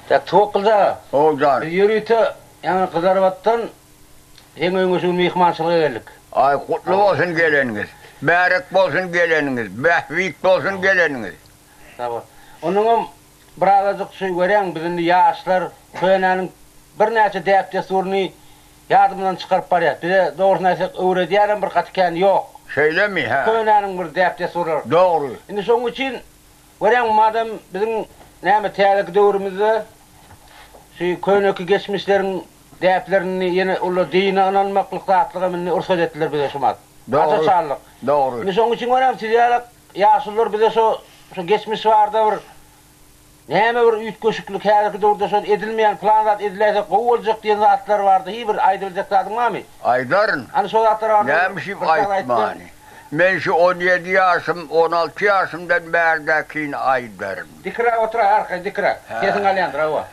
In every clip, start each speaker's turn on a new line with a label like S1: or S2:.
S1: Tak toqılda.
S2: Oğuzhan.
S1: Yürüyte yani kızarvattan en öňüňe mehmançylyga geldik.
S2: Ay kutlu olsun geleniniz. Bärek bolsun geleniniz. Behvik bolsun geleniniz.
S1: Tamam. Onuň bir azajyk şey gören bizni ýaşlar köýnäniň bir näçe däpde surny ýardymdan çykaryp barýar. Bize dogrusyny aýtsak öwredýärem bir gatken ýok.
S2: Şeýle mi ha?
S1: Köýnäniň bir däpde surar.
S2: Doğru.
S1: Indi şoň üçin gören madem biziň näme tärik döwrümizde şu köýneki geçmişleriň däplerini ýene uly dine inanmaklyk zatlyga minni ursat etdiler bize şumat.
S2: Doğru.
S1: Asaçarlyk.
S2: Doğru.
S1: Indi şoň üçin gören sizler ýaşlar bize şu geçmiş barda bir näme bir üýtgeşiklik häzirki döwürde şol edilmeýän planlar ediläse gowuljak diýen zatlar bardy. Hiçbir aýdyljak zadyň barmy?
S2: Aydarın.
S1: Hani şol zatlar bardy.
S2: Nämişip aýtmany. Men şu 17 ýaşym, 16 ýaşymdan bärdäkin aýdarım.
S1: Dikra otura arka dikra. Kesin alyandır hava.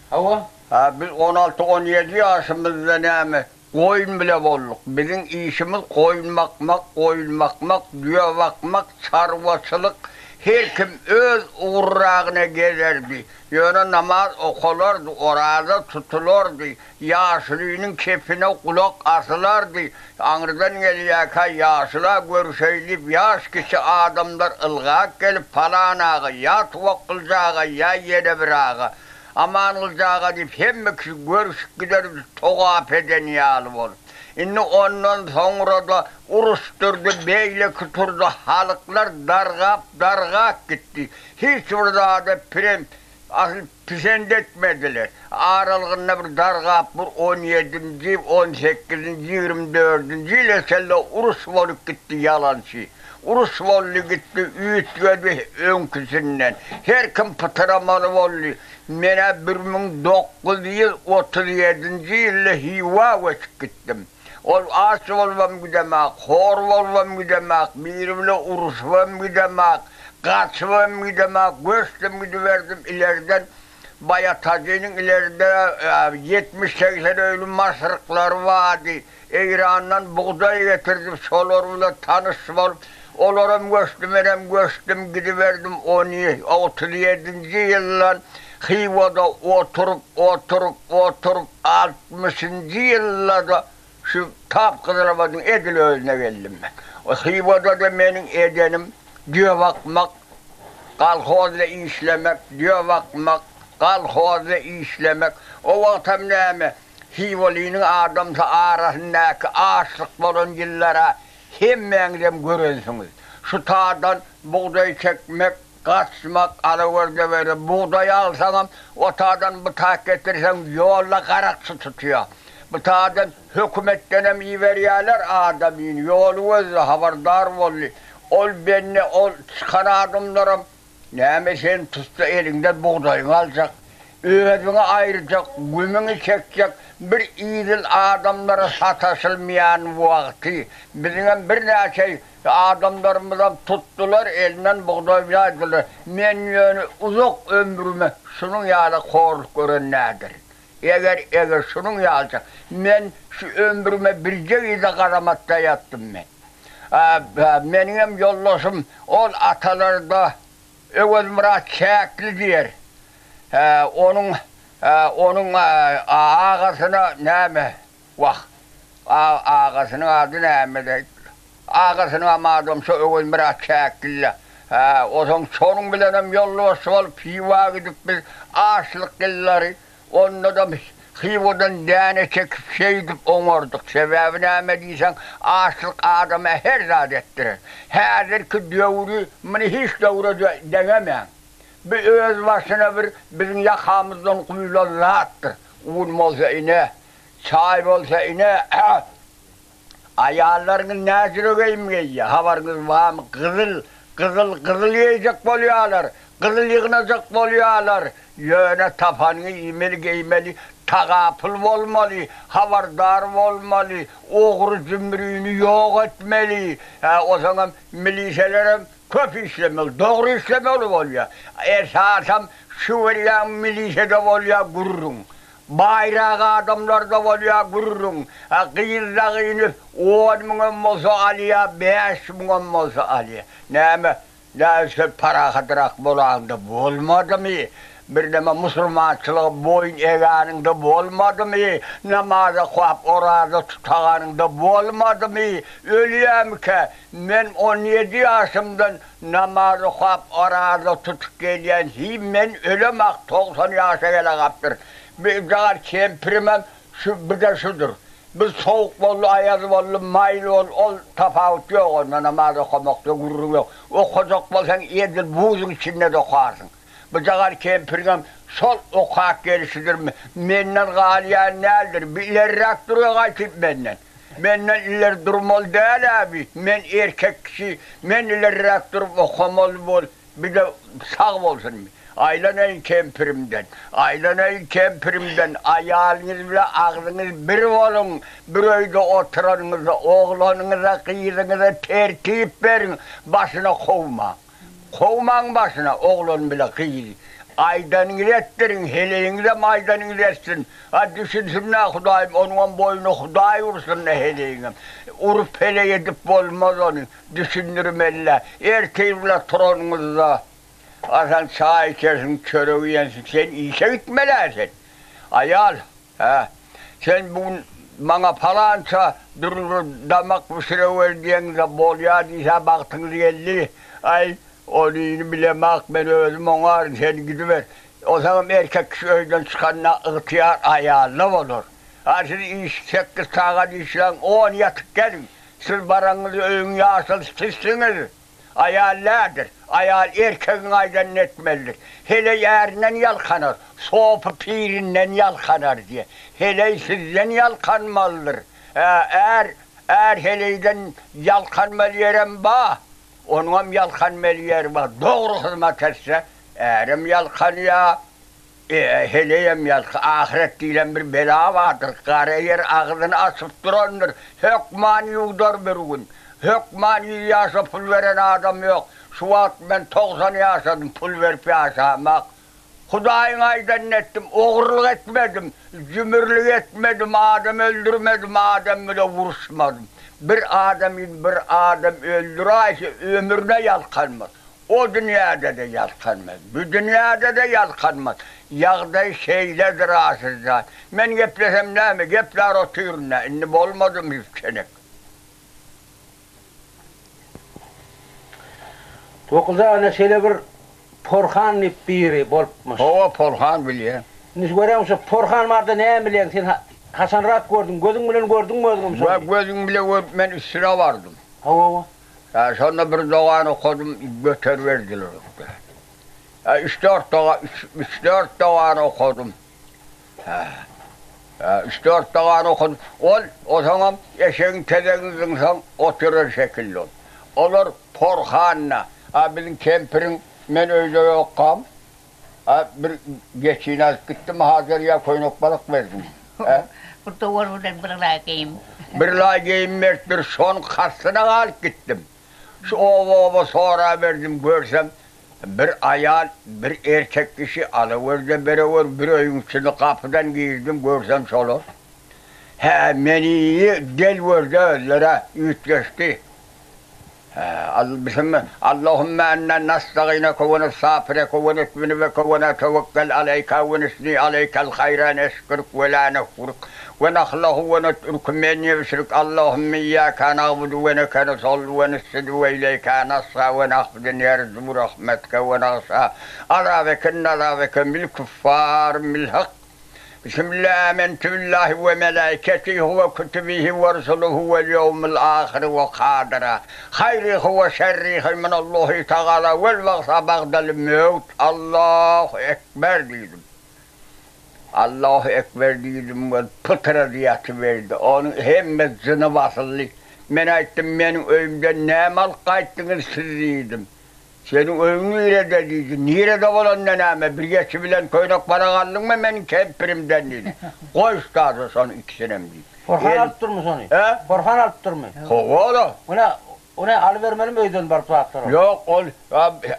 S1: Hava?
S2: Ha biz 16-17 ýaşymyzda näme? Koyun bile bolduk. Bizim işimiz koyun bakmak, düýe bakmak, çarwaçylyk. Her kim öz uğragyna gezerdi. Ýöne namaz okulardy, orada tutulardy. Ýaşlygynyň kepine kulak asylardy. Aňyrdan gelýäkä ýaşlar görüşeýlip, ýaş kişi adamlar ılgak gelip palanaga, ýa tuwakyljaga, ýa ýere biraga. Aman ıljaga diýip hemme kişi görüşüp gider, togap eden ýaly bol. Indi ondan sonra da uruşturdu, beýle kuturdu, halyklar dargap gitti. Hiç burada da pisend etmediler. Aralygynda bir dargap, bir 17-nji, 18-nji, 24-nji ýyllarda uruş bolup gitti ýalançy. Uruş bolly gitti, üýtgedi öňküsinden. Her kim pytyramaly boldy. Mene 1937-nji ýylda Hiwa geçip gittim. Ol aç bolmam gidemek, hor bolmam gidemek, birimle uruşmam gidemek, kaçmam gidemek, göçtüm gidiverdim ileriden. Bayatacı'nın ileride 70-80 öylü masrıklar vardı. İran'dan buğday getirdim, şolarla tanışmam. Olarım göçtüm gidiverdim 37-nji ýyldan. Hivada oturup 60-njy ýyllarda şu tap kızılamadım Edil özüne geldim ben. O Hivada da benim edenim diye bakmak, kalhozla işlemek, diye bakmak, kalhozla işlemek. O vaktam näme? Hivalynyň adamsa arasyndaky aşlyk bolan ýyllara hemmeňizem görensiňiz. Şu tadan buğday çekmek, kaçmak, alaverde verip buğday alsaňam, o tadan bu tak getirseň ýolda garakçy tutýar. Bu tadan hökümetdenem iwerýärler adamyň ýolu öz habardar boldy. Ol benne ol çıkan adamlarym näme sen tutsa eliňde buğdaýyny aljak, özüňe aýyrjak, gümüňi çekjek. Bir ýyl adamlara sataşylmaýan wagty biziň bir näçe adamlarymyzdan tutdular, elinden buğday ýaýdylar. Men ýöne uzak ömrüme şunun ýaly horluk gören nädir? Eger şunun ýaly, men şu ömrüme birje ýyla garamatda ýatdym men. Menim ýoldaşym ol atalarda Öwel Murat Çäkli diýer. Onun ağasına näme? Wah. Ağasının adı näme? Ağasının amadym şu Öwel Murat Çäkli. Oňň şonuň bilenem ýoldaş bolup Hiwa gidip biz aşlyk ýyllary onda da Hiwadan däne çekip şeýdip oňardyk. Sebebi näme diýsen, aşlyk adama her zat etdirir. Häzirki döwri meni hiç döwre degemem. Bir öz başına bir bizim yakamızdan kuyular rahattır. Un olsa ine, çay olsa ine, ayarlarının nezire giymeyi, havarınız var mı? Kızıl yiyecek bolýarlar, kızıl yığınacak bolýarlar. Yöne tapanını giymeli, tagapıl bolmaly, havardar bolmaly, oğru zümrüğünü yok etmeli. O zaman miliselerim köp işlemeli, doğru işlemeli bolýar. Esasam Suriýa milisede bolýar gurrun. Bayrak adamlarda bolýar gurrun. Gıyırlağını 10.000 bolsa alýar, 5.000 bolsa alýar. Näme? Näse para kadırak bolanda bolmadymy? bir deme musulmançılık boyun eğanında bolmadı mı? Namaza koyup orada tutağanında bolmadı mı? Ölüyem ki men 17 yaşımdan namaza koyup orada tutup gelen men ölemek 90 yaşa gele kaptır. Bir kadar kempirimem bir de şudur. Bir soğuk bollu, ayaz bollu, maylı ol tafavut yok onunla namaza koymakta gurur yok. O kozak bolsan edil buzun içinde de koyarsın. Bu kadar kempirgem sol okak gelişidir mi? Menden galiyen neldir? Bir ilerrak duruyor kaçıp benden. Menden ileri durmalı değil abi. Men erkek kişi, men ilerrak durup okumalı bol. Bir de sağ olsun mi? Aylanayın kempirimden, ayalınız bile ağzınız bir olun, bir öyde oturanınıza, oğlanınıza, kıyırınıza tertip verin, başına kovma. Kovman başına, oğlan bile kıyır. Aydanınızı ettirin, heleğinize maydanınızı etsin. Ha düşünsün ne Hudayım, onun boyunu Huday vursun ne heleğine. Urup hele edip olmaz onu, düşünürüm elle. Erkeği bile tronunuza. Sen çay içersin, çöreği yensin, sen işe gitmelersin. Ayal, sen bugün bana falanca durur damak pişire verdiğinizde bol yadıysa baktınız geldi. Ay, onu bilemek ben özüm ona sen gidiver. O zaman erkek kişi öğden çıkanına ihtiyar ayarlı olur. Siz iş 8 saat işlen 10 yatıp gelin. Siz baranızı öğün yaşıl sizsiniz. Ayallardır. Ayal erkeğin aydan etmelidir. Hele yerinden yalkanır. Soğupu pirinden yalkanır diye. Hele sizden yalkanmalıdır. Eğer heleyden yalkanmalı yerim bağ, onun yalkanmalı yerim bağ. Doğru hizmet etse, eğerim yalkanıya, heleyem yalkan. Ahiret diyen bir bela vardır. Kara yer ağzını açıp durandır. Hükmani yudar bir gün. Hükmani yaşa pul veren adam yok. Şu vakit ben 90 yaşadım pul verip yaşamak. Hudayın aydan ettim, oğurluk etmedim, cümürlük etmedim, adam öldürmedim, adamla da vuruşmadım. Bir adam öldürürse ömrüne yalkanmaz. O dünyada da yalkanmaz, bu dünyada da yalkanmaz. Yağday şeylerdir asırdan. Ben geplesem ne mi? Gepler otururum ne? İnni bolmadım hiç çenek.
S1: Okulda ana şöyle bir Porhan biri bolmuş.
S2: Hava Porhan biliyor.
S1: Nis görüyorsun Porhan vardı ne bilen sen Hasan Rak gördün, gözün bilen gördün mü oğlum sen?
S2: Gözüm bile görüp ben üstüne vardım.
S1: Hava.
S2: Sonra bir doğan okudum, götür verdiler. 3-4 doğan okudum. 3-4 doğan okudum. O zaman eşeğin tedenizin sen oturur şekilde ol. Olur Porhan'la. Bizim kempirin men öyle yokkam. Bir geçiğine az gittim, Hazırya koyunuk balık verdim.
S3: Burada oradan bir lagayım.
S2: Bir lagayım mert bir son karşısına alıp gittim. Şu ova sonra verdim görsem, bir ayal, bir erkek kişi alıverdi beraber bir oyun içinde kapıdan girdim görsem şolur. Meni del verdi öllere, yütleşti. Allahümme enne nasta'ineke ve nestağfireke ve netminüveke ve netevekkel aleyke ve nesni aleykel hayra neşkırk ve la nefurk ve nahlahu ve netruk men yevşirk Allahümme iyyâke na'budu ve neke nesallu ve nessedu ve ileyke nasra ve nahfidin yerzubu rahmetke ve nahsa araveke bil kuffar bil hak. Bismillah amentu billahi ve melaiketihi ve kutubihi ve rusuluhu vel yevmil ahir ve kadera. Hayrihi ve şerrihi minallahi teala vel vaksa bagdal mevt. Allahu Ekber dedim. Allahu Ekber dedim ve pıtıra diyatı verdi. Onun hem zını basıldı. Ben ettim benim öyümden ne mal kayttınız siz dedim. Senin öğünü nerede diyeceksin? Nerede olan neneme? Bir geçi bilen koynak para kaldın mı benim kempirimden dedi. Koy üstadı son ikisine mi dedi.
S1: Porhan alıp durmuş onu. Porhan alıp durmuş.
S2: Oğlum.
S1: Ona alıvermeli mi öydün bar tuaktır?
S2: Yok ol.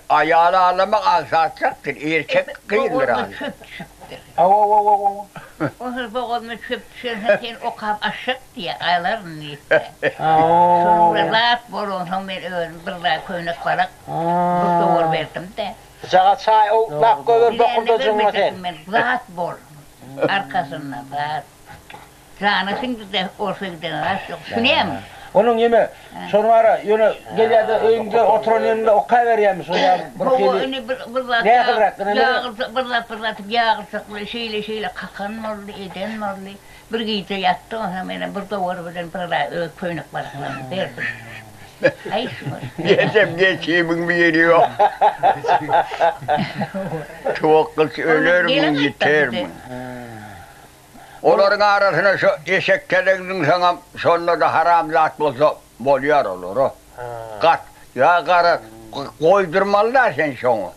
S2: Ayağını ağlamak aksayacaktır. Erkek kıyılır abi.
S1: Avo.
S3: O hırba olma çöp düşersen sen o kap aşık diye aylarım neyse.
S1: Avo.
S3: Sonra rahat bolun son ben öğün bir daha koynak balık. Bu doğru verdim de.
S4: Sağa çay o laf göver dokundu cümle sen.
S3: Rahat bol. Arkasından rahat. Canısın da olsa giden rahat yok. Şunayım.
S1: Onun yeme sonra yine geliydi öýünde oturan yerinde oka verýärmiş o ya bir
S3: Bu
S1: kili.
S3: ini bir
S1: Ne kılrak, ne?
S3: pırlatıp yağırsak şeyle kakan morlu eden morlu. Bir giyte yattı hemen bir doğru bilen pırla köynük baraklarını derdi. Ay şu.
S2: Geçem geçimin bir yeri yok. Çok kız ölür mü yeter mi? Onların arasına şu eşek televizyonun sana sonra da haram zat bolsa bolýar olur o. Kat ya gara koydurmalılar sen şonu.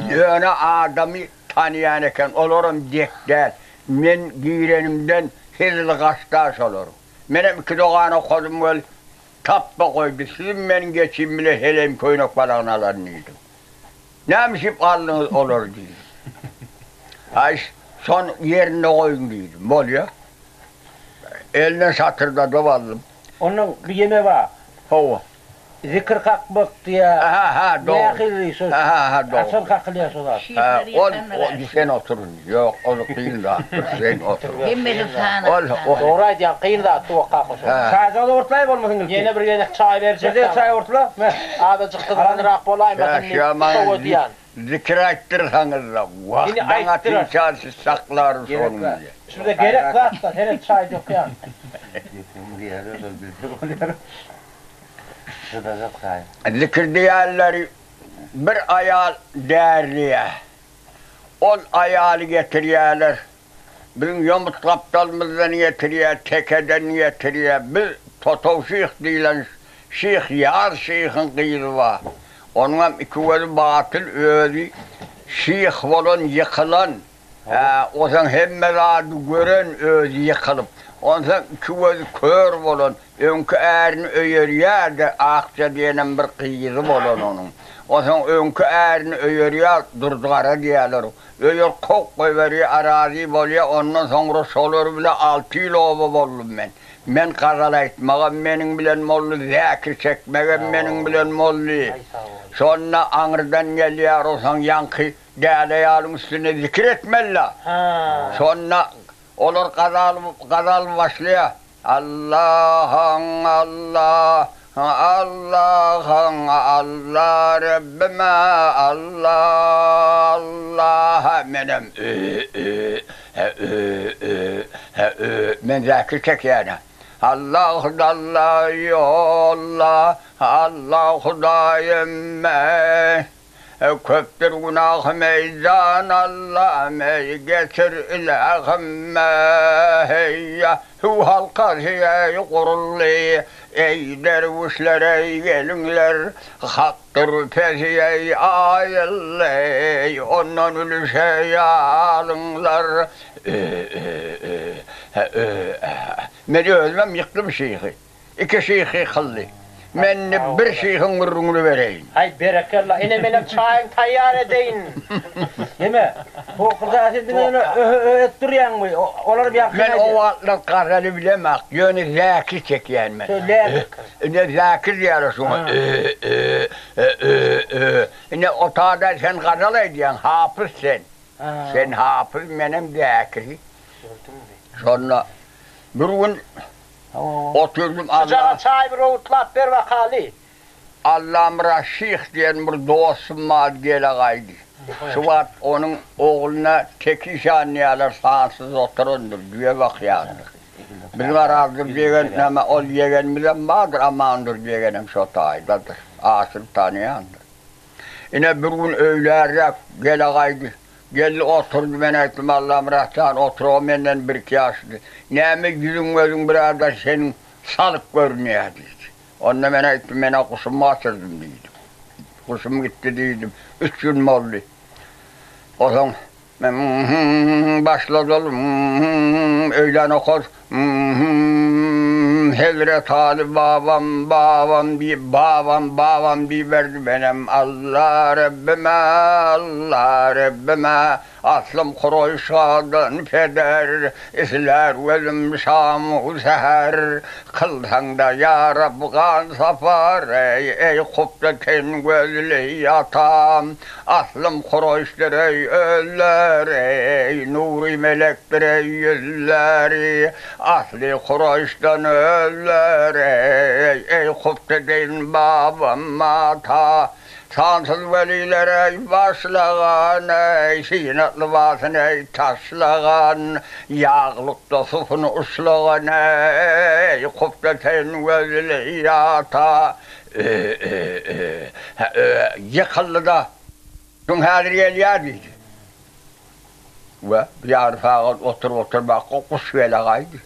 S2: Yöne adamı tanıyan eken olurum dekler. Men girenimden hızlı kaçtaş olurum. Benim iki doğanı kodum öyle tappa koydu. Sizin benim geçim bile helem köynük balağınalarınıydım. Nemşip alnınız olur diye. Ay son yerine koyun dedim. Bol ya. Eline satırda dovaldım.
S1: Onun bir yeme var.
S2: Hova.
S1: Zikir kalkmak diye.
S2: Ha doğru.
S1: Ne akıllı söz.
S2: Ha doğru.
S1: Asıl kakılıyor solar.
S2: Sen oturun. Yok onu kıyın da. Sen oturun.
S3: Demeli sana.
S4: Doğraydı ya kıyın da attı o kakos.
S1: Çayda da ortlayıp olmasın ilki.
S4: Yine bir yenek çay verecek.
S1: Size çay ortla.
S4: Abi çıktı randırak bolaymasın.
S2: Şaman zikir ettirsanız da. Vaktana tinşası saklar sonunda.
S4: Şurada gerek var da hele çay yok yani.
S2: Zikir diyarları bir ayal değerliye. 10 ayalı getiriyorlar. Bir yomut kaptalımızdan getiriyor, tekeden getiriyor. Bir Totov Şeyh deyilen Şeyh Yar Şeyh'in kıyırı var. Onun ikisi batıl öldü. Şeyh olan yıkılan. O zaman hem meradı gören özü yıkılıp. Ondan ikisi kör olan. Önkü erini öyeriyor da akça diyenen bir kıyırı olan onun. O zaman önkü erini öyeriyor durdugara diyorlar. Öyer kok koyveriyor arazi oluyor. Ondan sonra solur bile 6 yıl ova oldum ben. Men kazala etmağım benim bilen mollu, zekir çekmegem benim bilen mollu. Sonra Anır'dan geliyor olsan yankı değerleyalım üstüne zikir etmella. Sonra olur kazal başlıyor. Allah'ın Allah, Allah'ın Allah, Rabbime Allah, Allah benim. Men zekir çek yani. Allah yolla, Allah Hudayemme. Köptür günah meydan Allah mey getir ilahımme. Heyya hu halka hiyay kurulli. Ey dervişler ey gelinler. Haktır pesiyey ayılley. Ondan ölüşey alınlar. Meni özlem yıktım şeyhi. 2 şeyhi kıldı. Men bir şeyhin mırrunu vereyim.
S4: Hay berekallah. Yine benim çayın tayyar edeyim.
S1: Yeme. Bu kızı edin öğüt duruyan mı? Onlar bir yakın
S2: Ben o vaatla kararı bilemek. Yönü zekir çekiyen ben.
S1: Söyle.
S2: Ne zekir yarasın. Ne otağda sen karal ediyorsun. Hafız sen. Sen hafız benim zekir. Sonra bir gün oturdum
S4: Sıcağa çay bir oğutlap ver vakali.
S2: Allah'ım Raşih diyen bir dostum var gele kaydı. Şubat onun oğluna teki anneyalar sağsız oturundur diye bakyandır. Bizim arazım diyegen ama ol yegenimizden vardır amandır diyegenim şotaydadır. Asıl tanıyandır. Yine bir gün öğlerek gele kaydı. Geldi oturdu ben ettim Allah'ım rahtan otur o benden bir iki yaşlı. Neyme yüzün gözün biraz senin salık görünüyor dedi. Onunla ben ettim bana kuşumu açırdım dedim. Kuşum gitti dedim. 3 gün oldu. O zaman ben başladım öğlen okuz. Hazret Ali babam bir verdi benim Allah Rabbime Allah Rabbime aslım kuroyşadan peder, isler velim şam seher, kılsan da ya Rabgan safar, ey kubbeten gözlü yatam, aslım kuroyşlar ey öller, ey nuri melekler ey yüzleri, asli kuroyştan öller, ey kubbeten babam mata, sansız velilere başlagan, ey sinatlı basın ey taşlagan, yağlıkta sufunu uslagan, ey kubbeten gözlü yata, yıkıldı da, şun hadir geliyorduydu. Ve bir arifağın otur bak, kuş velagaydı.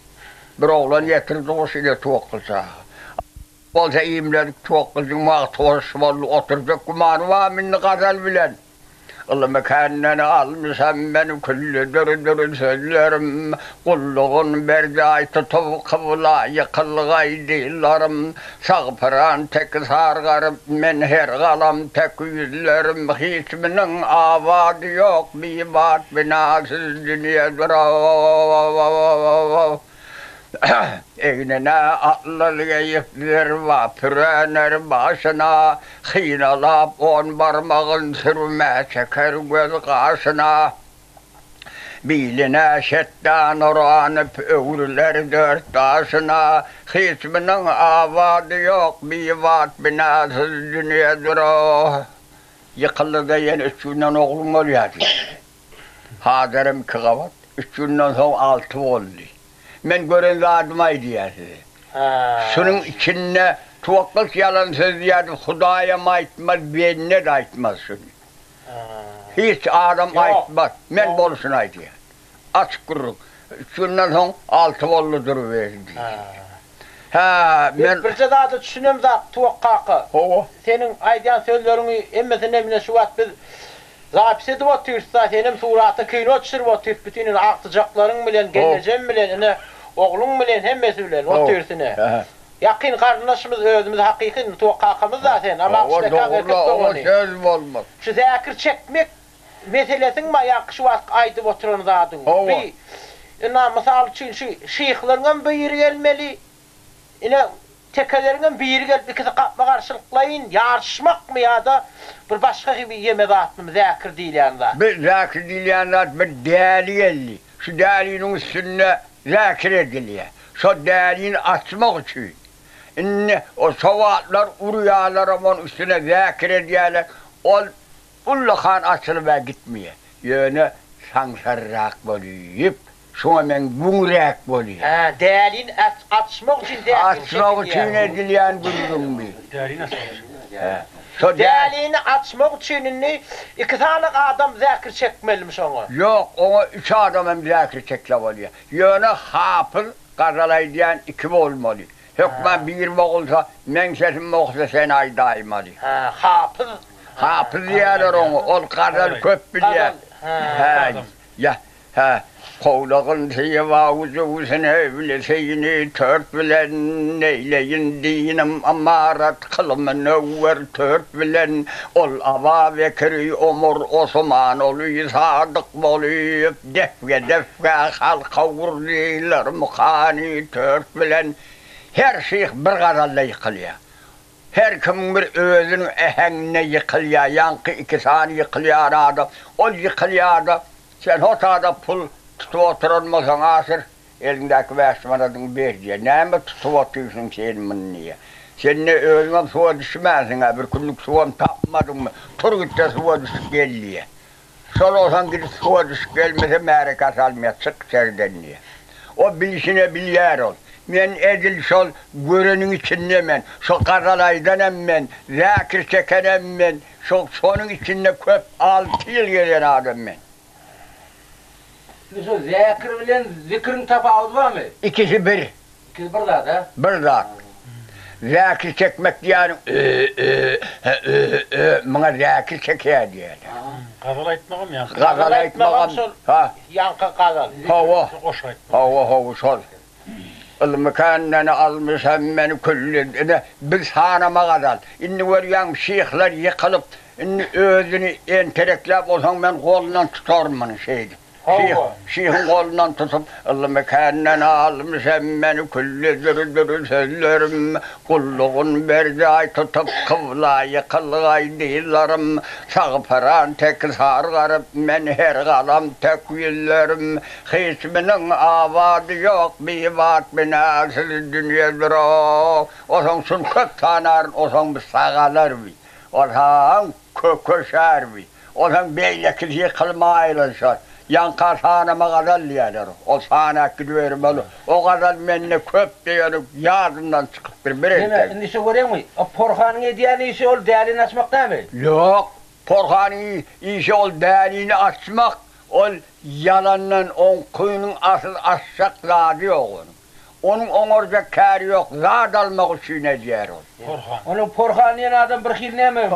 S2: Bir oğlan getirdi o şeyle tuğkılsa. Olsa iyimledik tuğkılcın mağtuğuş oldu, oturduk kumanı var minni gazal bilen. Allah mekanını almışam benim küllü dürün sözlerim, kulluğun berdi aytı tavukıvla yıkılgaydılarım, sağpıran tek sargarım, men her galam tek yüzlerim, hiçbinin avadı yok, bir bat binasız dünyadır. Eynine atlıya yıklar vapürener başına, hînalap on parmağın sürme çeker göz kaşına. Biline şeddan oranıp öğürler dört taşına, hiçbinin avadı yok, bir vat binasız dünyadır o. Yıkıldı da yeni 3 günden oğlum oluyordu. Haderim 2 kavat, 3 günden sonra 6 oldu. Men gören zadımaydı ya size. Şunun içinde tuvakkız yalan söz diyordu, Hudaya mı aitmaz, benine de aitmaz şunu. Hiç adam aitmaz, men bolsun aydı ya. Açık kuruk. Şundan sonra 6 oldu duruverdi.
S4: Birce daha da düşünüm da tuvakkakı. Senin aydiyan sözlerini emmesi nemine şu vat biz zapis edip otuyoruz da senin suratı kıyno çırp otuyoruz. Bütün aktıcakların bilen, geleceğim bilen, oğlun bilen, hemmesi bilen otuyorsun. Yakın kardeşimiz özümüz hakiki tuvakkakımız zaten. Ama işte kahvetik doğru. Şu zekir çekmek meselesin mi yak şu vat aydıp oturanı zadın. Misal için şeyhlerin bir gelmeli. Yine tekelerinden bir gelip ikisi kapma karşılıklayın, yarışmak mı ya da bir başka gibi yeme dağıtmam, zekir değil yani da.
S2: Bir zekir değil yani da bir değerli geldi. Şu değerliğinin üstünde zekir ediliyor. Şu değerliğini açmak için. O savatlar, uryalar aman üstüne zekir ediyorlar. Ullahan açılıp gitmiyor. Yani sansarrak boluyup, şuna ben bunrak boluyor.
S4: Değerliğini açmak için
S2: açmak için edilen durum bir.
S5: Değerliği nasıl olur?
S4: Değerliğini açmak için 2 tane adam zekir çekmelimiş ona.
S2: Yok, ona 3 adam hem zekir çekle oluyor. Yani hafız kazalay diyen 2 olmalı. Hükmen 1 olsa, mensesim olsa sen aydaymalı.
S4: Hafız.
S2: Hafız diyorlar onu, ol kazal köp biliyor. Ya, Kovlağın tevavuzun evliseyini tört bilen, neyleyin dinim amarat kılımın över tört bilen, ol Aba Bekri Omur Osman oluyor sadık boluyup, defke halka vurdiler mukhani tört bilen, her şeyh bir kadalla yıkılıyor. Her kim bir özünün ehengine yıkılıyor, yankı 2 saniye yıkılıyor adam, ol yıkılıyor adam, sen hotada pul tutup oturulmasan asır, elindeki veşmanadın bir diye. Neyme tutup oturuyorsun senin bunu niye? Sen ne özüne suğa düşmezsin ha, bir günlük suğam tapmadın mı? Tur git de suğa düşüp gel. Sol olsan gidip suğa düşüp gelmese merikas almaya çık serden diye. O bilişine bilyar ol. Men edil şol görenin içinde men, şu karalaydan emmen, zekir çeken emmen, sonun içinde köp 6 yıl gelen adam men.
S1: Şu zekir bilen zikrin tafavut var mı?
S2: İkisi bir.
S1: İkisi bir zat ha?
S2: Bir zat. Zekir çekmek diyelim, bana zekir çekiyor diyelim.
S5: Gazal aytmağım ya.
S2: Gazal aytmağım.
S4: Yankı gazal.
S2: Hava.
S5: Koş aytmağım.
S2: Hava sol. Ilmı kendini almış hemmeni külli. Biz hanama kadar. İnni veriyen şeyhler yıkılıp, inni özünü entereklep olsan ben kolundan tutarım bunu şeydi. Şeyhin kolundan tutup, Ilmı kendini almış hemmeni külli dürü sözlerim. Kulluğun berdi ay tutup kıvla yıkılı ay değillerim. Sağparan tek sargarıp men her kalam tek yüzlerim. Hisminin avadı yok bivat binasıl dünyadır o. Osan sun kök tanarın osan bir sağalar bi. Osan köşer bi. Osan beylekil yıkılmayla şar. Yankar hanıma kadar liyalar. O sanak gidiyorum onu. O kadar menne köp diyorum. Yardımdan çıkıp bir
S1: Deme, indi şu görüyor musun? O Porhan'ın hediyeni işi ol, değerliğini açmak değil mi?
S2: Yok. Porhan'ın işi ol değerliğini açmak. Ol yalanla on kuyunun asıl açacak zadı yok onun. Onun onurca kâri yok. Zad almak için ne diyer o.
S5: Korhan.
S1: Onun Porhan'ın yeni adam bir xil ne mi?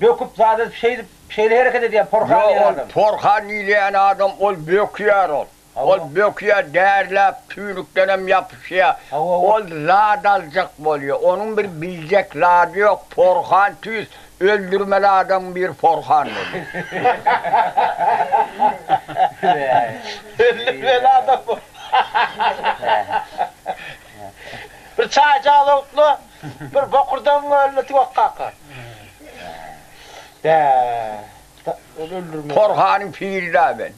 S1: Böküp zaten şeyle hareket ediyor Porhan'ın yeni adam.
S2: Porhan ileyen adam ol böküyer ol. Ol böküyer değerlep tüylüklerim yapışıyor. Ol zad alacak oluyor. Onun bir bilecek zadı yok. Porhan tüyüz. Öldürmeli adam bir Porhan oluyor.
S4: Öldürmeli adam bu. Bir çaycı alıplı, bir bokurdan öyle tuvakkaka.
S2: Porhan'ın fiili ben.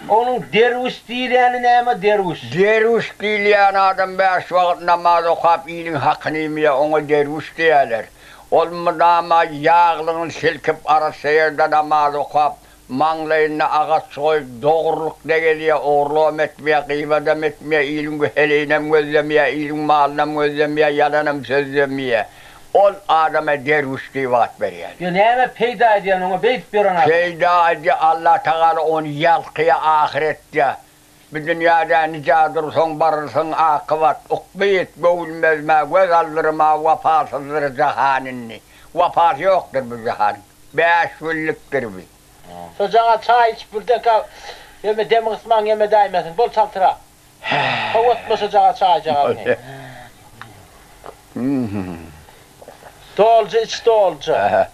S1: Onun derviş değil yani ne ama derviş.
S2: Derviş diyen adam beş vakit namaz okuyup iyinin hakkını yemeye ona derviş diyorlar. Olmadığıma yağlığını silkip arası yerde namaz okuyup manglayına ağaç soyup doğruluk ne geliyor, oğurluğum etmeye, kıymadam etmeye, iyinin güheleğinem gözlemeye, iyinin mağlınam gözlemeye, yalanım sözlemeye. Ol adama derviş diye vaat veriyor.
S1: Ya ne ama peyda ediyorsun ona beyt bir ona.
S2: Peyda ediyor Allah Teala onu yalkıya ahirette. Bir dünyada nicadır son barırsın akıvat. Ukbiyet boğulmezme, göz aldırma, vefasızdır cehaninni. Vefası yoktur bu cehanin. Beş güllüktür bu.
S4: Çocuğa çay iç burada kal. Yeme demin ısman yeme değmesin. Bol çaltıra. Kavatma çocuğa çay cağını. Dolca iç dolca.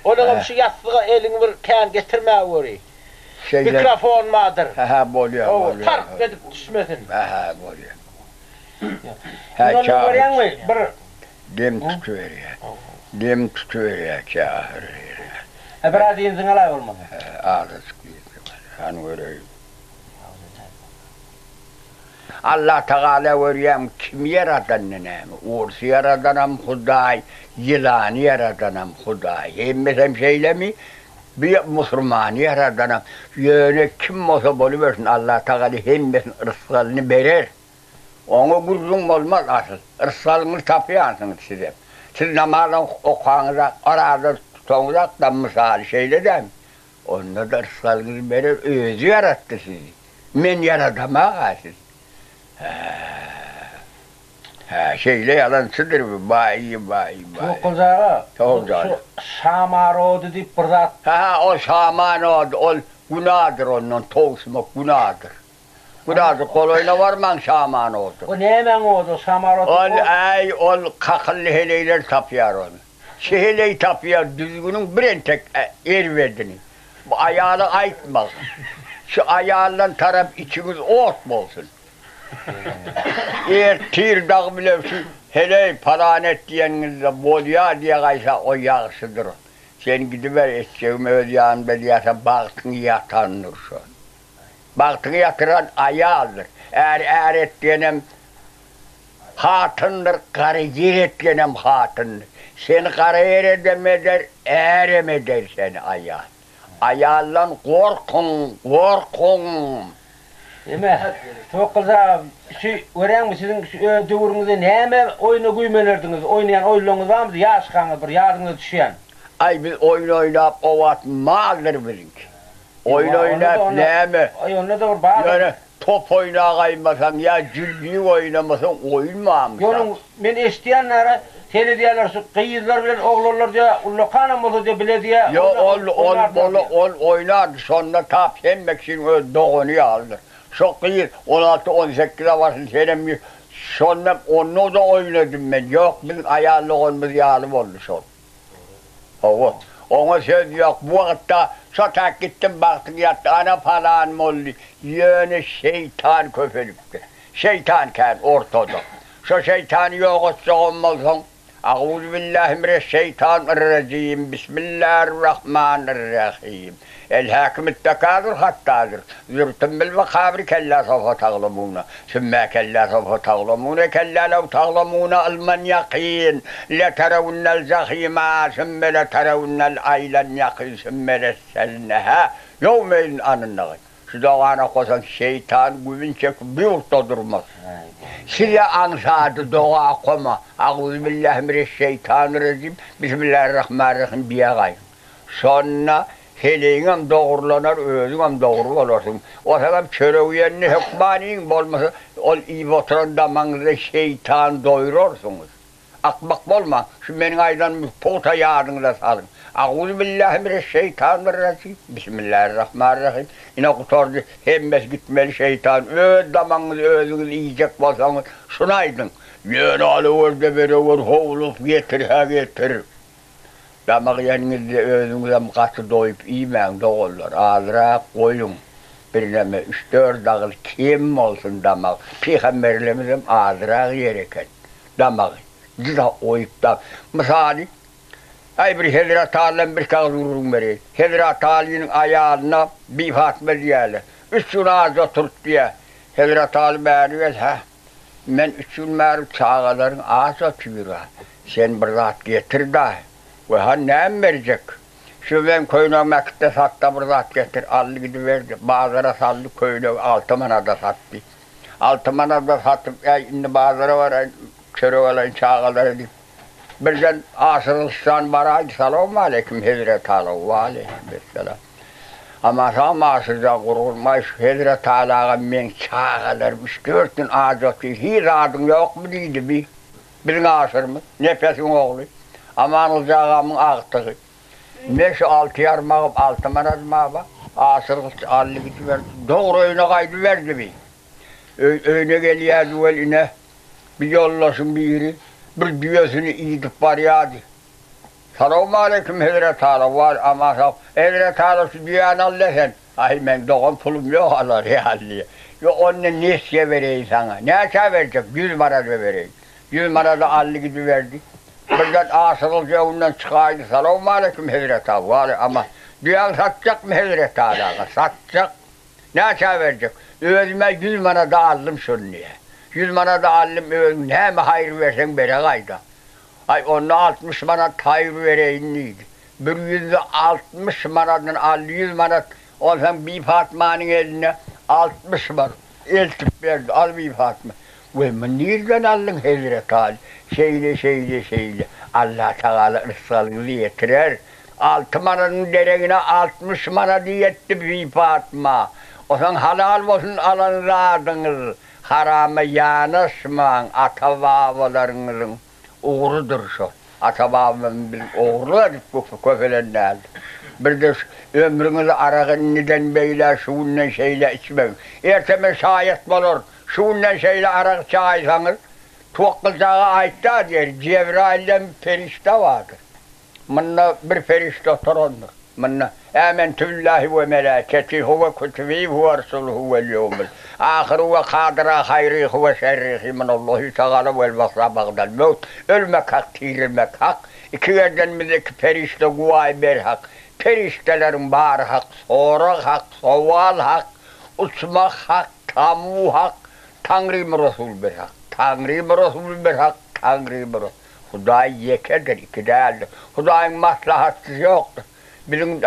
S4: Onun şu yastığa elini bir kan getirmeye vuruyor. Mikrofon madır.
S2: Boluyor.
S4: Tarp edip düşmesin.
S2: Boluyor.
S1: Bunu görüyor musun? Bir
S2: Dem tutuyor. Dem tutuyor kâhır.
S1: biraz insin alay olmadı.
S2: Ağrısı hani vereyim. Allah Teala veriyem kim yaradanım? Ursu yaradanım Huday, yılanı yaradanım Huday. Hemmesem şeyle mi? Bir Müslümanı yaradanım. Yöne kim olsa boluversin Allah Teala hemmesin rızkını verir. Onu gurrun olmaz asıl. Rızkını tapıyorsunuz size. Siz namazdan okuğanıza, arada tutuğunuzda da misal şeyle de mi? Onda da rızkını verir, özü yarattı sizi. Men yaradamaz siz. Şeyle yalansıdır bu, bayi.
S1: Çok güzel.
S2: Çok güzel.
S1: Şamarodu deyip bir zat.
S2: O şaman o günahdır onun, toğusmak günahdır. Günahdır, kolayla varman şaman oldu.
S1: O ne hemen oldu şamarodu?
S2: Ol kakıllı heleyler tapıyor onu. Heleyi tapıyor, düzgünün bir tek verdini. Bu ayağını ayıtmaz. Şu ayağından taraf içiniz ot olsun. Tir dağ bile şu hele paranet diyenizde bolya diye kaysa o yağsıdır. Sen gidiver eşeğime ödeyağında diyese baktın yatanır şu an. Baktın yatıran ayağıdır. Eğer et diyenem hatındır, karıcır et diyenem hatındır. Seni karıyer edemeder, eremeder seni ayağın. Ayağından korkun.
S1: Deme, çok güzel. Öğren mi sizin dövrünüzde ne oyunu güymenirdiniz? Oynayan oyunlarınız var mıydı? Yaşkanı bir yardımına düşen.
S2: Ay biz oyun oynayıp o vakit mağdur bilink. Oyun oynayıp ne mi?
S1: Ay onunla da var bağlı.
S2: Yani top oynayamasan ya cülgünü oynamasan oyun mu almışsan?
S1: Yolun ben eşdiyenlere seni diyorlar kıyızlar bilen oğullar diye lokanım olur diye bile diye.
S2: Ya ol oynardı sonra tap yemek için doğunu alır. Çok iyi. 16-18'e varsın senem. Sonra onu da oynadım ben. Yok bizim ayarlığımız yağlı oldu son. Evet. Ona söz yok. Bu vakitte satak gittim baktım yattı. Ana falan oldu. Yönü şeytan köfelikti. Şeytan kan ortada. Şu şeytanı yok olsa olmazsan. Euzubillahimineşşeytanirracim. Bismillahirrahmanirrahim. El-hakim ittekâdır hattâdır. Zürtüm bil vakâbri kellâ savfa tağlamûne. Sümmâ kellâ savfa tağlamûne. Kellâ lev tağlamûne ilmen yakîn. Leterevünnel zahîmâ. Sümme leterevünnel aylen yakîn. Sümme lesselnehâ. Yevmeyin anınnağı. Şu dağına koysan şeytan güvün çekip bir urtta durmaz. Size ansadı doğa koma. Euzubillahimineşşeytanirracim. Bismillahirrahmanirrahim diye gayın. Sonra heleğin doğrulanır, özün doğru olursun. O zaman çöreğiyenini hükmaniyin olmasa, ol iyi oturan damanızda şeytan doyurursunuz. Akbak olma, şu benim aydan pota yağdığınıza salın. Euzubillahimineşşeytanirracim. Bismillahirrahmanirrahim. Yine kutardı, hemmes gitmeli şeytan. Öz damanızı özünüzü yiyecek olsanız, sunaydın. Yön alıver de veriver, hovulup getirir. Damak yanınızda özünüze mıkası doyup iyimen doğulur. Ağzıra koyun. Birine 3-4 dağıl kim olsun damak. Peygamberlerimizin ağzıra gereken damak. Cıda oyup da. Misali, ay bir Hazreti Ali'nin bir kağıt vurun verir. Hazreti Ali'nin ayağına bir Fatma diyelim. 3 gün ağız oturt diye. Hazreti Ali beni ha. Ben 3 gün mağrub çağaların ağız oturuyor. Sen bir zat getir de. Ve ha ne verecek? Şu ben köyüne mekitte sattı bir zat getir. Allı gidiverdi. Bazılara saldı köyüne Altımanada sattı. Altımanada sattım. Şimdi bazılara var. Çöreğelen çağaları deyip. Birden asırılsan baraydı. Selamun aleyküm Hazreti Ali. Ve aleyküm selam. Ama tam asırda kurulmuş Hazreti Ali'ye men çağalar 3-4 gün ağız oturuyor. Hiç adın yok mu değildi bir. Birin asır mı? Nefesin oğlu. Amanız ağamın ağıttığı. 5-6 yarmağım, 6 manazmağı var. Asırlık allı gidiverdi. Doğru öyle kaydı verdi bir. Öyle geliyordu eline. Bir yollasın bir yeri. Bir düğesini iyidip var yadı. Selamun aleyküm Hazreti Ali var ama Hazreti Ali şu düğeni al sen. Ay ben doğan pulum yok alır ya. Yok onunla nesiye vereyim sana. Ne aşağı verecek? 100 manaz vereyim. 100 manazı allı gidiverdi. Birden asırlıca ondan çıkaydı. Selamun aleyküm Hazreti Ali var ama düğen satacak mı Hazreti Ali'ye? Satacak. Ne aşağı verecek? Özüme 100 manazı aldım şunu diye. 100 manazı aldım özüme. Ne mi hayır versen bere kayda. Ay onu 60 manat hayır vereyim neydi? Bir 160 manatın al 100 manat. O zaman bir Fatma'nın eline 60 manat. Eltip verdi. Al bir Fatma. Ve nereden aldın Hazreti Ali? Şeyle. Allah Teala ırsalını yetirer. 6 manatın dereğine 60 manat yetti bir Fatma. O zaman halal olsun alanı adınız. Harama yanaşman atavalarınızın uğrudur şu. Atababımın bir uğru edip köfelenlerdi. Bir de ömrünüzü arağın neden beyler şunla şeyle içmeyin. Erteme şayet olur. Şunla şeyle arak çaysanız tuğaklacağı ayette diyor. Cebrail'den bir ferişte vardır. Mınna bir ferişte oturundur. Mınna âmentü billahi ve melâketihi ve kütübihi ve resuluhu vel yevmil âhiru ve kâdira hayrihi ve şerrihi minallahi teâlâ vel vasâ bagdal mevt. Ölmek hak, tirilmek hak. İki yerdenimizdeki ferişte guvay ber hak. Feriştelerin bar hak, sorak hak, soval hak, uçmak hak, tamu hak. Tanrı-ı Resul bir hak. Tanrı-ı Resul bir hak. Tanrı-ı Resul. Huday yekedir, iki değerli. Hudayın maslahatsız yoktur. Bizim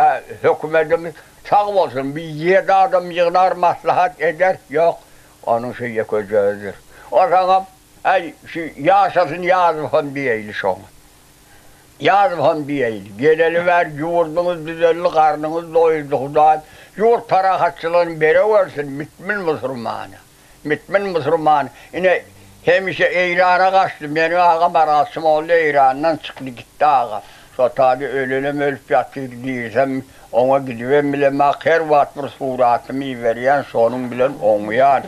S2: hükümetimiz sağ olsun. Bir 7 adam yığınar maslahat eder. Yok. Onun şey yekeceğidir. O zaman şu yaşasın yazıfın bir eğili şonu. Yazıfın bir eğili. Geleli ver yurdunuz düzenli karnınız doyurdu Hudayım. Yurt parakatçılığını bere versin. Mütmin Müslümanı. Mütmin Müslüman. Yine hemişe İran'a kaçtım. Benim ağam arasım oldu İran'dan çıktı gitti ağam. Sonra tabi ölülüm ölüp yatır diyersem Ona gidiven bileme her vaat bir suratımı veriyen sonun bilen onuyan.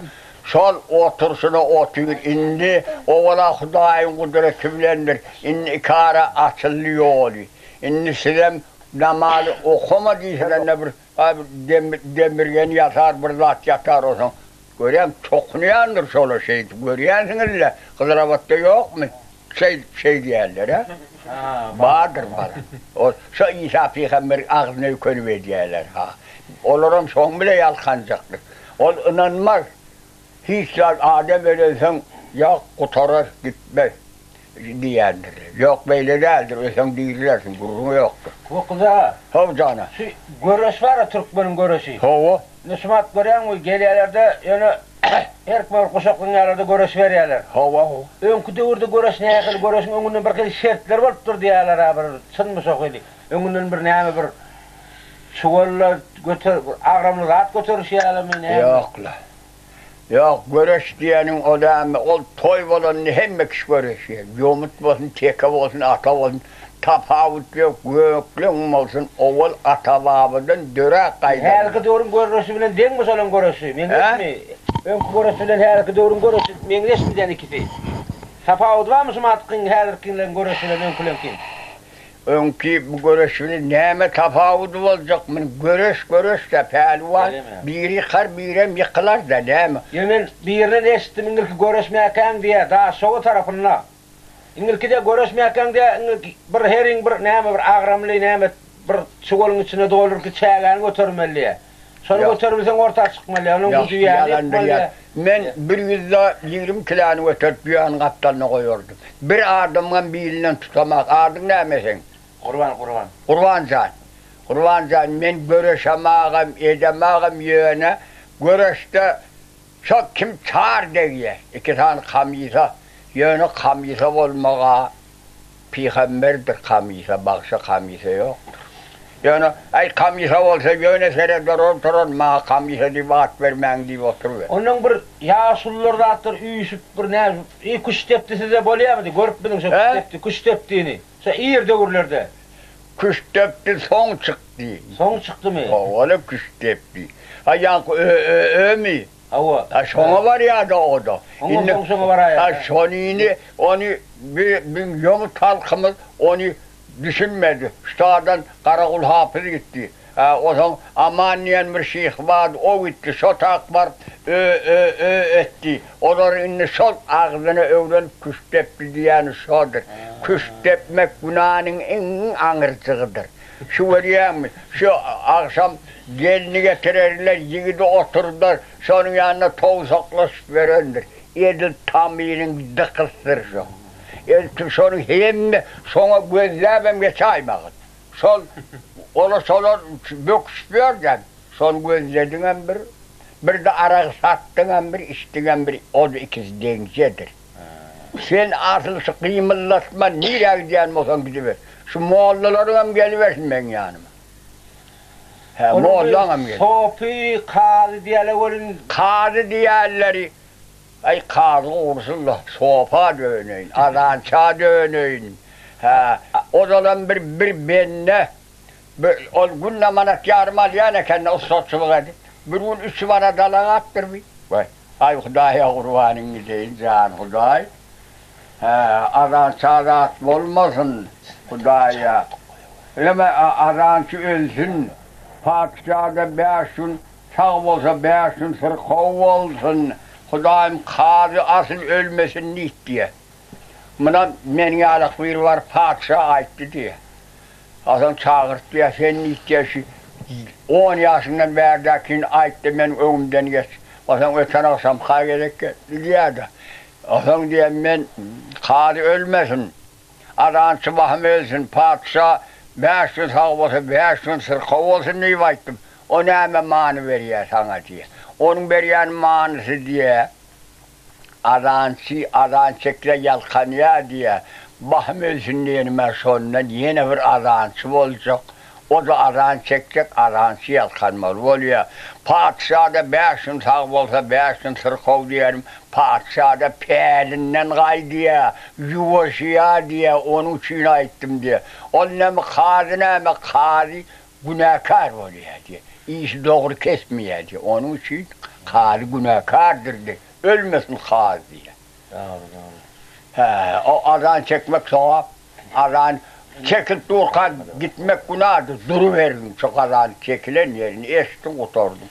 S2: Sol otursuna otur indi ovala Hudayın kudreti bilendir. İnni ikara açılıyor oluyor. İnni silem namazı okuma diyse ne bir demirgen yatar bir zat yatar olsun. Göreyim çokunuyandır şöyle şey. Görüyorsunuz ya Kızılabat'ta yok mu? Şey diyorlar ha. Bağdır bana. O şu İsa Peygamber ağzına yükönü diyorlar ha. Olurum son bile yalkancaklık. O inanmaz. Hiç Adem ölürsen yok kurtarır gitmez diyendir. Yok böyle değildir. Ölsen değillersin. Gururun yoktur.
S1: Bu kıza.
S2: Hov cana.
S1: Şu görüş var ya Türkmen'in görüşü.
S2: Hov.
S1: Nusmat görüyor musun? Geliyelerde yani erkmer kuşaklığın yerlerde görüş veriyorlar.
S2: Hov.
S1: Önkü devirde görüş ne yakın görüşün önünden bir kere şertler var dur diyorlar abi. Sın mı sokuydu? Önünden bir neyme bir çuvallar götür, ağramlı rahat götürüş yani.
S2: Yok la. Yok görüş diyenin o da o toy olanını hem kişi görüşüyor. Yomut olsun, teka olsun, ata olsun. Tapavut yok, göklüm olsun, oğul atavabından döre kaydan.
S1: Her doğrun görüşü bilen den mi solan görüşü? Mengles mi? Önkü görüşü bilen her doğrun görüşü mengles mi den ikisi? Tapavut var mı sumatkın her kinlen görüşü bilen önkülenkin?
S2: Önkü bu görüşünü neme tafavut olacak mı? Görüş de pehlivan. Biri yıkar, biri yıkılar da neme?
S1: Yemin bir yerden eşittim İngilki görüşmeyken diye daha soğuk tarafına. İngilki de görüşmeyken diye bir herin bir neme bir ağramlı neme bir çuvalın içine dolur ki çayağını götürmeliye. Sonra götürmesen orta çıkmalı. Onun bu dünyayı yapmalı.
S2: Ben 120 kilonu götürüp bir an kaptanına koyuyordum. Bir adımdan bir elinden tutamak. Adın ne mesin?
S1: Kurban.
S2: Kurbancan men görüşemağım, edemağım yöne. Görüşte çok kim çağır diye. 2 tane kamisa. Yöne kamisa olmağa. Peygamberdir kamisa. Baksa kamisa yok. Yani ay kamisa olsa yöne seyreder oturur. Ma kamisa diye vaat vermen diye oturur.
S1: Onun bir yaşlılar da attır, üyüşüp bir ne? İyi kuş tepti size bolaya mıydı? Görüp bilin şu kuş tepti, kuş teptiğini. Sen iyi dövürlerde.
S2: Kuş tepti son çıktı.
S1: Son çıktı mı?
S2: Öyle kuş tepti. Ha yankı mi?
S1: Hava.
S2: Ha şona var ya da o da.
S1: Onun sonu var ya.
S2: Ha şonini onu bir yomut halkımız onu düşünmedi. Şuradan Karakul Hafız gitti. O zaman Amaniyen bir şeyh vardı, o gitti, sotak var, etti. Onların inni sol ağzına öğrenip kuş tepti diyeni sodur. Kuş tepmek günahının en ağırcığıdır. Şu veriyor mu? Şu akşam gelini getirirler, yiğidi otururlar, sonun yanına tavsaklaşıp verendir. Edil tamirinin dıkıstır şu. Edil sonun hem sonra gözlemem geçaymağın. Sol ola sola böküşmüyorken son gözlediğin bir de arak sattığın bir içtiğin bir o da ikisi dengedir. Sen asıl şu kıyımlılaşma nereye gideceğin olsan gidiver. Şu Moğolluların geliversin ben yanıma. He Moğollu'na gel.
S1: Sopi, kadı diyeler
S2: Kadı diğerleri. Ay kadı olursunlar. Sopa dönüyin, adança dönüyin. O zaman bir benne o günle manat yarım alyana kendine ustaçılık edin. Bir gün 3 bana dalan attır bir. Vay. Ay Hudaya kurbanın gideyim can Huday. Adan saadat olmasın Hudaya. Öyle adançı ölsün. Padişah'da 5 gün sağ olsa 5 gün sırkov olsun. Hudayım kadı asıl ölmesin nit diye. Buna menyalık bir var padişah aitti diye. Adam çağırt diye sen ihtiyacı 10 yaşından verdikin aitti ben önümden geç. Adam öten akşam kaygerek diye de. Adam diye ben kadı ölmesin. Adam sabahım ölsün padişah 5 gün sağ olsa 5 gün sırkov olsun neyi vaittim. O ne hemen mani veriyor sana diye. Onun veriyen manisi diye. Adan çekle yalkanıya diye bahım ölsün diyenime sonuna yine bir adansı olacak. O da adan çekecek, adansı yalkanmalı oluyor. Padişah'da 5 gün sağ olsa 5 gün sırkov diyelim. Padişah'da pelinden kay diye, yuvasıya diye, onun için aittim diye. Onun ne mi kadı ne mi kadı, günahkar oluyordu. İyisi doğru kesmeyedi. Onun için kârı günahkardır de. Ölmesin kâr diye. He, o aran çekmek sevap. Aran çekip durkan gitmek günahdır. Duruverdin çok aran çekilen yerini eştin oturdun.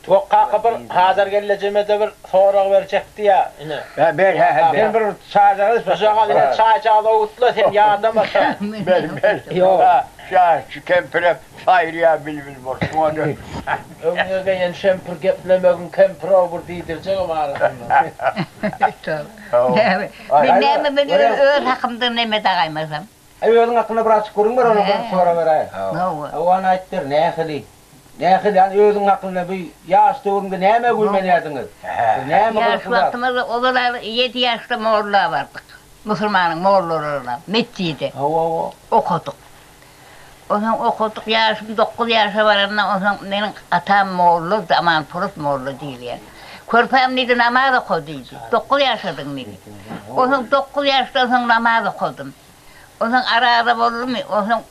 S4: Tuvakkaka bir hazır geleceğime de bir soğurak verecekti ya.
S2: Ben
S1: bir çağıracağız.
S4: Başağa yine çay çağda uğutla sen yağdan başa.
S2: Yok. Şu kempire sayriya bilbil var. Şu anda.
S4: Ömrüge yen şempir geplemegin kempir over diydirecek ama arasında.
S3: Ben ben öz hakkımda neme dağaymasam.
S1: Özün aklına bir açık kurun var onu sonra vereyim. O ana aittir nehli. Nehli yani özün aklına bir yaş doğumda neme gülmenerdiniz. Neme
S3: Ya şu vaktımızda odalar 7 yaşta Moğolluğa vardık. Müslümanın Moğollularına, Metci'de. Okuduk. O zaman okuduk, yaşım 9 yaşa varanda o zaman benim atam Moğollu, aman Turut Moğollu değil yani. Körpem neydi namaz okuduydu. 9 yaşadım neydi. O zaman 9 yaşta o zaman namaz okudum. O zaman arada olur mu? O zaman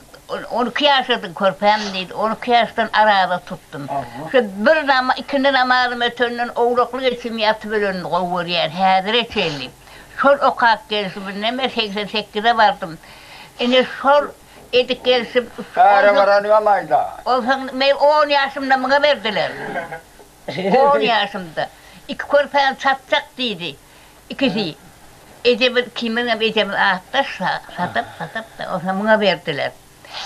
S3: 12 yaşadım körpem neydi. 12 yaştan arada tuttum. İşte bir namaz, ikindi namazım ötönün oğluklu geçim yatıp ölünü kovur yani. Hazır eçeliyim. Şol okak gelsin, neme 88'e vardım. Yani şol edik gelsin.
S2: Kâre varanı amayda.
S3: O zaman 10 yaşımda bana verdiler. 10 yaşımda. İki körpen satacak dedi. İkisi. Ecemin kimin ecemin ahtaş satıp da o zaman bana verdiler.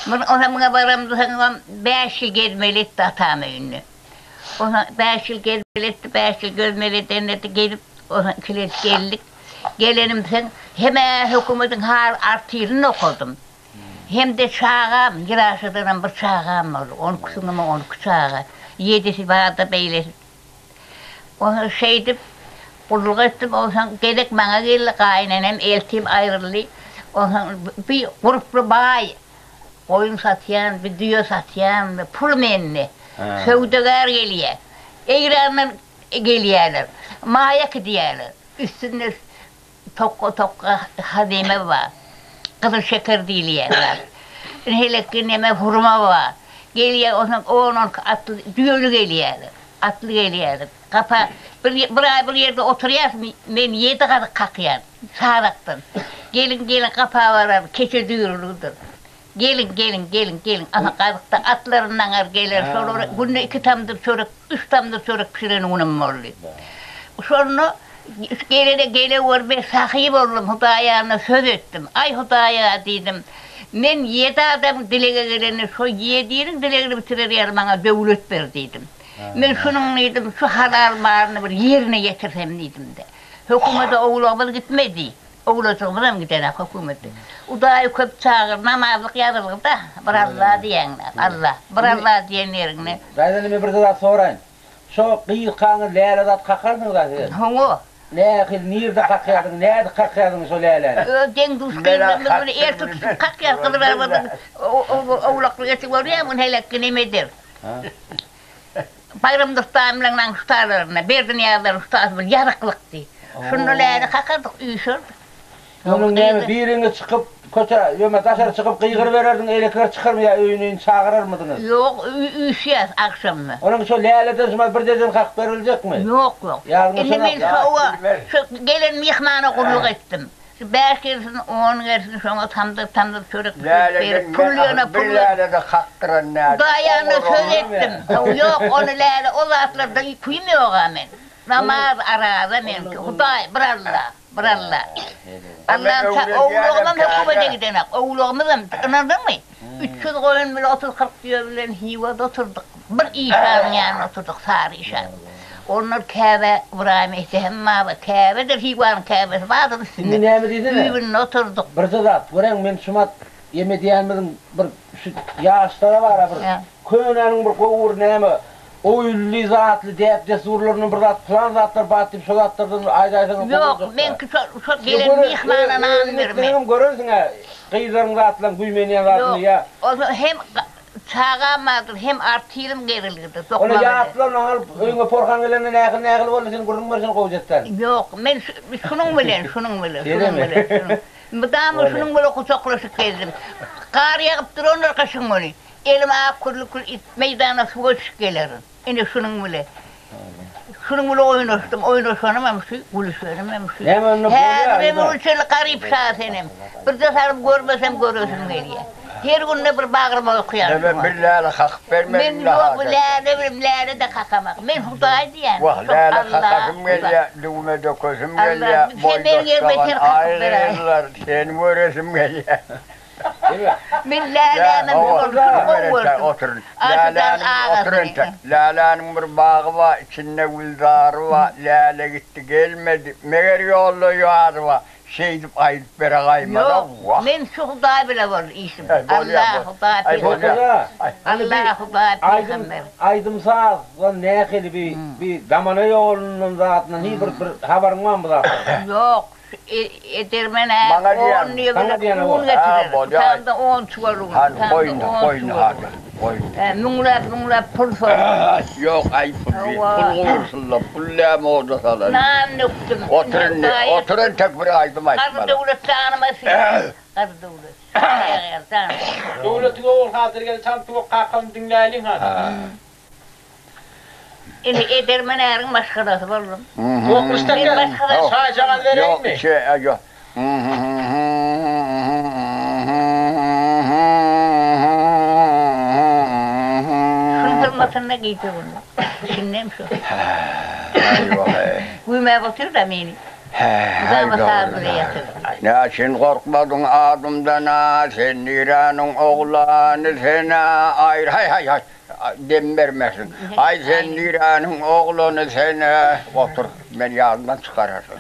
S3: O zaman bana varamda 5 yıl gezmelitti atam ünlü. O zaman 5 yıl gezmelitti, 5 yıl gezmelitti denedi gelip o zaman kilit geldik. Gelenim sen hemen hükümetin har artırını okudum. Hem de çağam, girasıdan bir çağam oldu. 12 ama 12 çağı. 7'si vardı beylesi. O şeydi, kulluk ettim, o zaman gerek bana geldi kaynenem, eltim ayrıldı. O zaman bir gruplu bay, koyun satayan, bir düğü satayan, bir pul menli, sevdegar geliyor. İran'dan geliyorlar, mayak diyorlar. Üstünde tokka hadime var. Kızıl şeker değiliyorlar. Hele ki neme hurma var. Geliyor o zaman onun atlı, düğülü geliyorlar. Atlı geliyorlar. Kapa, bir yerde oturuyorsun, ben 7 kat kalkıyorum. Sağraktan. Gelin kapağı var, keçe düğülüdür. Gelin. Ama kalkta atlarından gelir. Sonra günde 2 tamdır çörek, 3 tamdır çörek pişiren unum oluyor. Sonra gele ben sahip oldum, Hudaya'na söz ettim. Ay Hudaya dedim, ben 7 adam dilege geleni, şu 7'nin dilegini bitirir yer bana devlet ver dedim. Ben şunun dedim, şu halal malını bir yerine getirsem dedim de. Hükümete oğluğumuz gitmedi. Oğluğumuz'a mı gidelim hükümete? Hudaya köp çağır, namazlık yazılır da, bir Allah diyenler, bir Allah diyenlerine.
S1: Zaten bir de sorayım. Şu kıyıkanı leyladat kakar mı zaten?
S3: Hoğu.
S1: Nerede kakıyordun, nerede kakıyordun şu leyleni?
S3: Den düştüğümden böyle er tutup kakıyor kılıvermedin. Oğlaklı geçip oraya mı helakki nemedir? Bayramda tutamlarla tutarlarına, berdin yağlar tutarlar, yarıklıktı. Şunu leyleni kakardık, uyuşurduk.
S1: Onun nemi birini çıkıp, koça, yöme taşar çıkıp kıygır vererdin, elekler çıkar mı ya, öyünün çağırır mıdınız?
S3: Yok, uyuşuyaz akşamına.
S1: Onun şu leyleden sonra bir dedim kalk verilecek mi?
S3: Yok.
S1: Yarın
S3: Ben şu gelen mihmana kulluk ettim. 5 gelsin, 10 gelsin, sonra tamdır çörek verip, pulyona.
S2: Bir lâlede kaktıran nâlede.
S3: Dayağına söz ettim. Yok, onu lâle, o zatlarda kuymuyor amen. Namaz arada men, Huday, bir Allah. Allah'ım oğluğumdan hükümete gidenek, oğluğumdan, anladın mı? 300 koyun bile 30-40 diyor bilen hivada oturduk. Bir işanın yanına oturduk, sarı işan. Onlar Kabe, İbrahim Ehtiham abi, Kabe'dir, hivanın Kabe'si vardır üstünde.
S1: Şimdi ne mi dedin mi?
S3: Düğününe oturduk.
S1: Bir zat, gören men şumat yeme diyenmedin bir şu yaşlara var bir. Köyünün bir kovur nemi, o ülli zatlı deyip de surlarının bir zat, falan zatlar batip, şu zatlardan aydaysana.
S3: Yok, ben şu gelen mihmana nam vermem.
S1: Görürsün ha, kıyıların zatla, güymeniyen zatlı ya.
S3: O zaman hem çağamadır, hem artıyılım gerilirdi.
S1: Onu yağıtlarını alıp, öyüne porkan gelene nägil oldu, sen gurrun başını kovacaktan.
S3: Yok, men şunun bilen. Bu damı şunun bilen kucaklaşıp geldim. Kar yağıp dur onlar kaşın onu. Elim akırlıkır meydana suğa çık gelirim. Yine şunun bile. Şunun bile oynaştım, oynaşanamamışı, gülüşenememişi.
S1: Hemen onu
S3: He, ben
S1: koyuyor,
S3: onu şöyle garip şahenim. Bir de sarıp görmesem görüyorsun geliyor. Her gün ne bir bağırma okuyarım.
S2: Ben billahi kalk
S3: Ben
S2: vermedim
S3: yok bu lale de kakamak. Ben hudaydı yani.
S2: Vah
S3: Çok
S2: lale
S3: Allah,
S2: kakasım
S3: Allah.
S2: geliyor, düğme dokuzum
S3: Allah,
S2: geliyor,
S3: sen
S2: boy
S3: benim yerime
S2: dostavan
S3: sen kakıp ver.
S2: ayrılırlar, senin öresim geliyor.
S3: Ben lale'nin bir olsun.
S2: Oturun.
S3: Arkadan
S2: Lale'nin
S3: ağzını.
S2: oturun tek. Lale'nin bir bağı var, içinde güldarı var. Lale gitti gelmedi. Meğer yollu yuvarı var. Şey edip ayıp bere kaymadı.
S3: Yok, ben şu huday bile var işim.
S2: Ay, bol
S3: Allah
S2: ya,
S3: huday
S2: ay, bol ya.
S3: peygamber.
S1: Hoca, hani bir
S3: Allah huday
S1: Aydın,
S3: peygamber.
S1: aydın sağ lan ne ekeli bir damana yolunun zatından hiç bir haberin var mı zaten?
S3: Yok, edermene
S2: Bana diyen,
S3: 10 yıl
S1: bana diyen o.
S3: un getirir.
S2: bol ya.
S3: Tam da 10 çuval un.
S2: Hadi
S3: tam da
S2: koyun,
S3: 10
S2: koyun
S3: çuval
S2: hadi.
S3: un.
S2: Koyun.
S3: Munglat pul sor.
S2: Yok ayıp değil.
S3: Allah.
S2: Pul olursunlar. Pulle mi oldu sana?
S3: Nan nöktüm.
S2: Oturun tek bir aydım
S3: Karı
S2: ayıp.
S3: devlet tanımasın. Karı devlet. Eğer tanımasın.
S4: Döwleti ol hazırgen tam tuğ kakam dinleyin ha.
S3: Eli edermenerin başkadası var lan.
S4: Yok
S3: Ben
S4: istek.
S3: başkadası.
S4: Sayacağın vereyim
S2: Yok
S4: mi?
S2: yok.
S3: Şunturmasın ne giydi bunu. Şimdiyim şu.
S2: Eyvah.
S3: Uyumaya bakıyor da beni.
S2: Hay ne için korkmadın adımdan ha, sen İran'ın oğlanı sana ayır, hay, dem vermesin. Ay sen İran'ın oğlanı sana, otur, beni yanından çıkarırsın.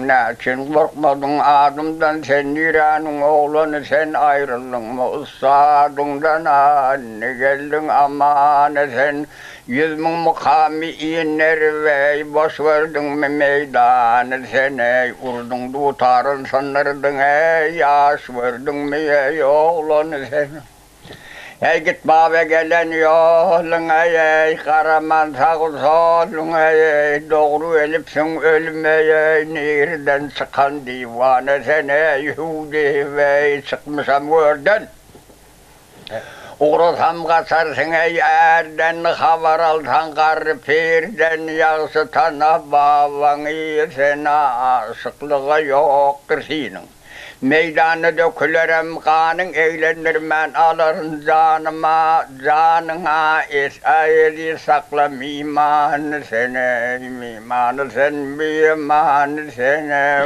S2: Ne için korkmadın adımdan, sen İran'ın oğlanı sen ayrıldın mı ustadından ha, ne geldin amanı sen. 100 bin mukami inler ve boş verdin mi meydanı seni urdun tutarın sanırdın ey yaş verdin mi ey oğlanı seni. Ey git baba gelen yolun ey karaman sağ solun ey doğru elipsin ölmeye nereden çıkan divane seni Yahudi ve çıkmışam gördün. Uğrasam kaçarsın ey erden haber alsan karı pirden yağsı tana babanı sana aşıklığa yoktur senin. Meydanı dökülerim kanın eğlenirmen alırın canıma canına esayeli saklam imanı sene imanı sen bir imanı sene.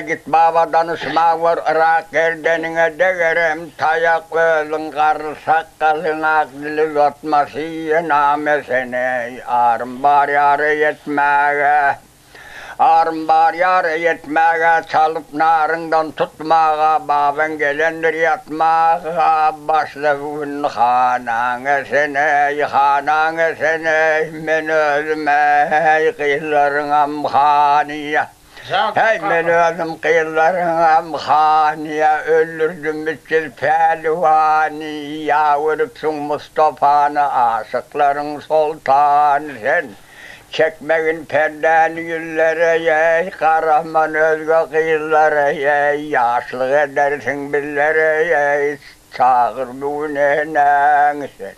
S2: Git baba danışma var Irak erdenine degerim tayak ölün karı sakkalın akdili zotması name sene arım bar yarı yetmeye arım bar yarı yetmeye çalıp narından tutmağa baban gelendir yatmağa başlavun hananı sene men ölme kıyılarınam haniye. Hey men özüm kıyılarınam haniye öldürdüm bütçül pelvani yavurupsun Mustafa'nı aşıkların sultanı sen. Çekmeyin perdeni yüllere ey kahraman özgü kıyılara ey yaşlı edersin billere ey çağır düğünen sen.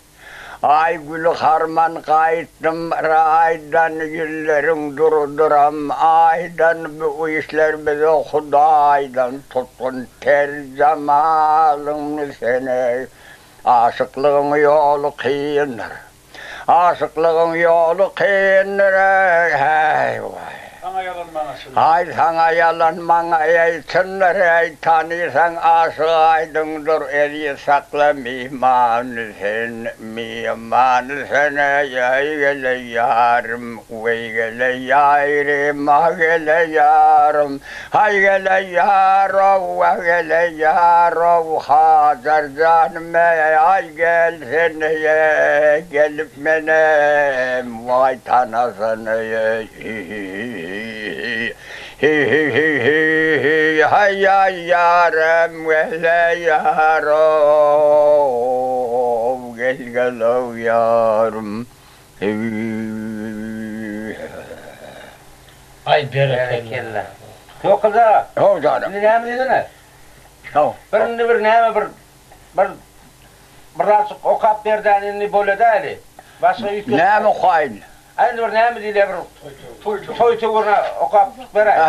S2: Ay gül harman kayıttım raydan güllerin durduram aydan bu işler bize Hudaydan tutun tercemalın seni aşıklığın yolu kıyındır aşıklığın yolu kıyındır hey vay.
S5: Sana yalanmana söyle.
S2: Ay sana yalanmana ey çınlar ey tanıysan aşık aydındır eli sakla mimanı sen ey gele yarım vey gele yarim ha gele yarım hay gele yarım ha gele yarım hazar canım ay gel sen gelip benim vay tanasın hay yarım gele yarım gel yarım
S4: Ay berekella.
S1: Çok kıza.
S2: O canım.
S1: Şimdi ne mi dedin ne?
S2: Tamam.
S1: Birinde bir ne mi birazcık okap berdanini böyle değil. Başka yük yok.
S2: Ne mi hain?
S1: Aynı bir ne mi diyle bir toy tuğuna okap beray.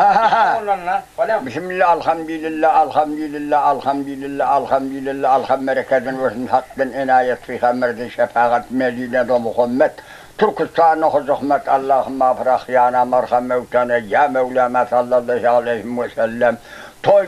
S1: Ondan lan. Falan.
S2: Bismillah, elhamdülillah, elhamdülillah, elhamdülillah, elhamdülillah, elhamdülillah, versin hakkın inayet fi hamerdin şefaat medine de Muhammed. Türkistan'a huzukmet Allahümme afrah yana merham mevtana ya Mevlana sallallahu aleyhi ve sellem.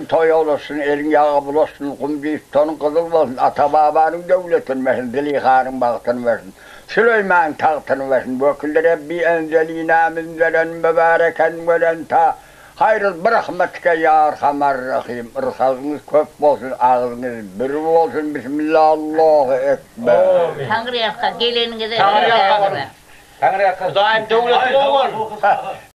S2: Toy olursun, elin yağı bulursun, kumcuyustanın kızıl olsun, ata-babanın devletin versin, Zelihan'ın bahtını versin. Süleyman tahtını versin, vekil Rabbi enzelina minzelen mübareken velenta. Hayrıl bırakmetke ya Erhamer Rahim. Rızkınız kök olsun, ağzınız bir olsun. Bismillah, Allahu Ekber.
S3: Tanrı yakka, geleninize.
S1: Tanrı yakka.
S4: Daim devleti olur.